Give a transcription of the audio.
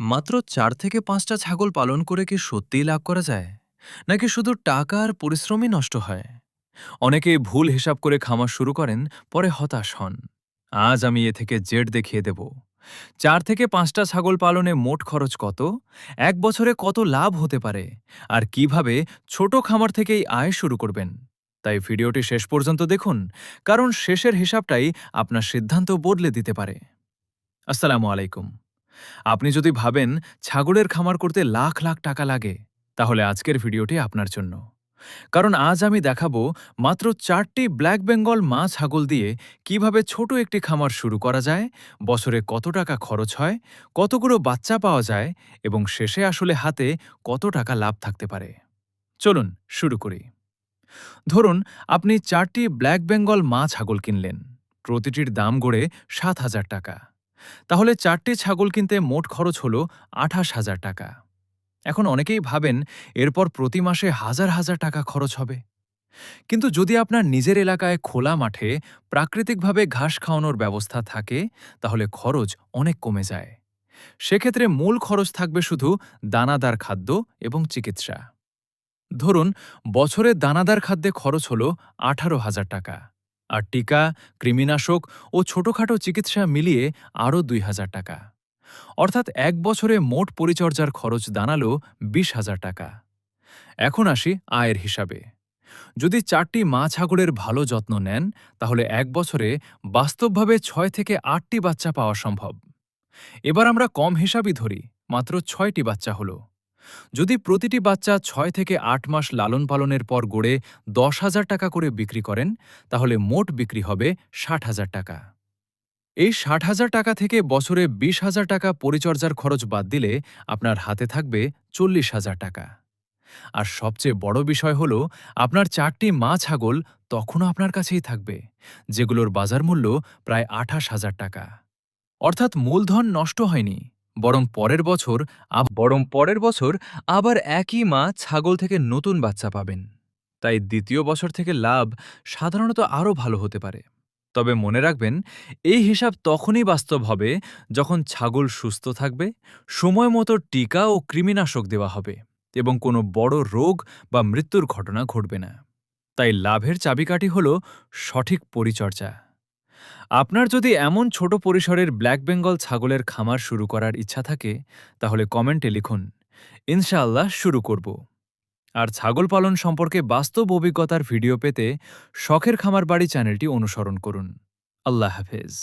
মাত্র ৪ থেকে ৫টা ছাগল পালন করে কি সত্যিই লাভ করা যায়, নাকি শুধু টাকা আর পরিশ্রমই নষ্ট হয়? অনেকেই ভুল হিসাব করে খামার শুরু করেন, পরে হতাশ হন। আজ আমি এ থেকে জেড দেখিয়ে দেব। ৪ থেকে ৫টা ছাগল পালনে মোট খরচ কত, এক বছরে কত লাভ হতে পারে, আর কিভাবে ছোট খামার থেকেই আয় শুরু করবেন। তাই ভিডিওটি শেষ পর্যন্ত দেখুন, কারণ শেষের হিসাবটাই আপনার সিদ্ধান্ত বদলে দিতে পারে। আসসালামু আলাইকুম। আপনি যদি ভাবেন ছাগলের খামার করতে লাখ লাখ টাকা লাগে, তাহলে আজকের ভিডিওটি আপনার জন্য। কারণ আজ আমি দেখাবো মাত্র ৪টি ব্ল্যাক বেঙ্গল মা ছাগল দিয়ে কিভাবে ছোট একটি খামার শুরু করা যায়, বছরে কত টাকা খরচ হয়, কতগুলো বাচ্চা পাওয়া যায় এবং শেষে আসলে হাতে কত টাকা লাভ থাকতে পারে। চলুন শুরু করি। ধরুন আপনি ৪টি ব্ল্যাক বেঙ্গল মা ছাগল কিনলেন। প্রতিটির দাম গড়ে ৭,০০০ টাকা। তাহলে ৪টি ছাগল কিনতে মোট খরচ হল ২৮,০০০ টাকা। এখন অনেকেই ভাবেন এরপর প্রতি মাসে হাজার হাজার টাকা খরচ হবে। কিন্তু যদি আপনার নিজের এলাকায় খোলা মাঠে প্রাকৃতিকভাবে ঘাস খাওয়ানোর ব্যবস্থা থাকে, তাহলে খরচ অনেক কমে যায়। সেক্ষেত্রে মূল খরচ থাকবে শুধু দানাদার খাদ্য এবং চিকিৎসা। ধরুন বছরে দানাদার খাদ্যে খরচ হল ১৮,০০০ টাকা, আর টিকা, কৃমিনাশক ও ছোটখাটো চিকিৎসা মিলিয়ে আরও ২,০০০ টাকা। অর্থাৎ এক বছরে মোট পরিচর্যার খরচ দাঁড়ালো ২০,০০০ টাকা। এখন আসি আয়ের হিসাবে। যদি ৪টি মা ছাগলের ভালো যত্ন নেন, তাহলে এক বছরে বাস্তবভাবে ৬ থেকে ৮টি বাচ্চা পাওয়া সম্ভব। এবার আমরা কম হিসাবই ধরি, মাত্র ৬টি বাচ্চা হলো। যদি প্রতিটি বাচ্চা ৬ থেকে ৮ মাস লালন পালনের পর গড়ে ১০,০০০ টাকা করে বিক্রি করেন, তাহলে মোট বিক্রি হবে ৬০,০০০ টাকা। এই ৬০,০০০ টাকা থেকে বছরে ২০,০০০ টাকা পরিচর্যার খরচ বাদ দিলে আপনার হাতে থাকবে ৪০,০০০ টাকা। আর সবচেয়ে বড় বিষয় হল, আপনার ৪টি মা ছাগল তখনও আপনার কাছেই থাকবে, যেগুলোর বাজার মূল্য প্রায় ২৮,০০০ টাকা। অর্থাৎ মূলধন নষ্ট হয়নি, বরং পরের বছর আবার একই মা ছাগল থেকে নতুন বাচ্চা পাবেন। তাই দ্বিতীয় বছর থেকে লাভ সাধারণত আরও ভালো হতে পারে। তবে মনে রাখবেন, এই হিসাব তখনই বাস্তব হবে যখন ছাগল সুস্থ থাকবে, সময় মতো টিকা ও কৃমিনাশক দেওয়া হবে এবং কোনো বড় রোগ বা মৃত্যুর ঘটনা ঘটবে না। তাই লাভের চাবিকাঠি হল সঠিক পরিচর্যা। আপনার যদি এমন ছোট পরিসরের ব্ল্যাক বেঙ্গল ছাগলের খামার শুরু করার ইচ্ছা থাকে, তাহলে কমেন্টে লিখুন, ইনশাআল্লাহ শুরু করব। আর ছাগল পালন সম্পর্কে বাস্তব অভিজ্ঞতার ভিডিও পেতে শখের খামার বাড়ি চ্যানেলটি অনুসরণ করুন। আল্লাহ হাফেজ।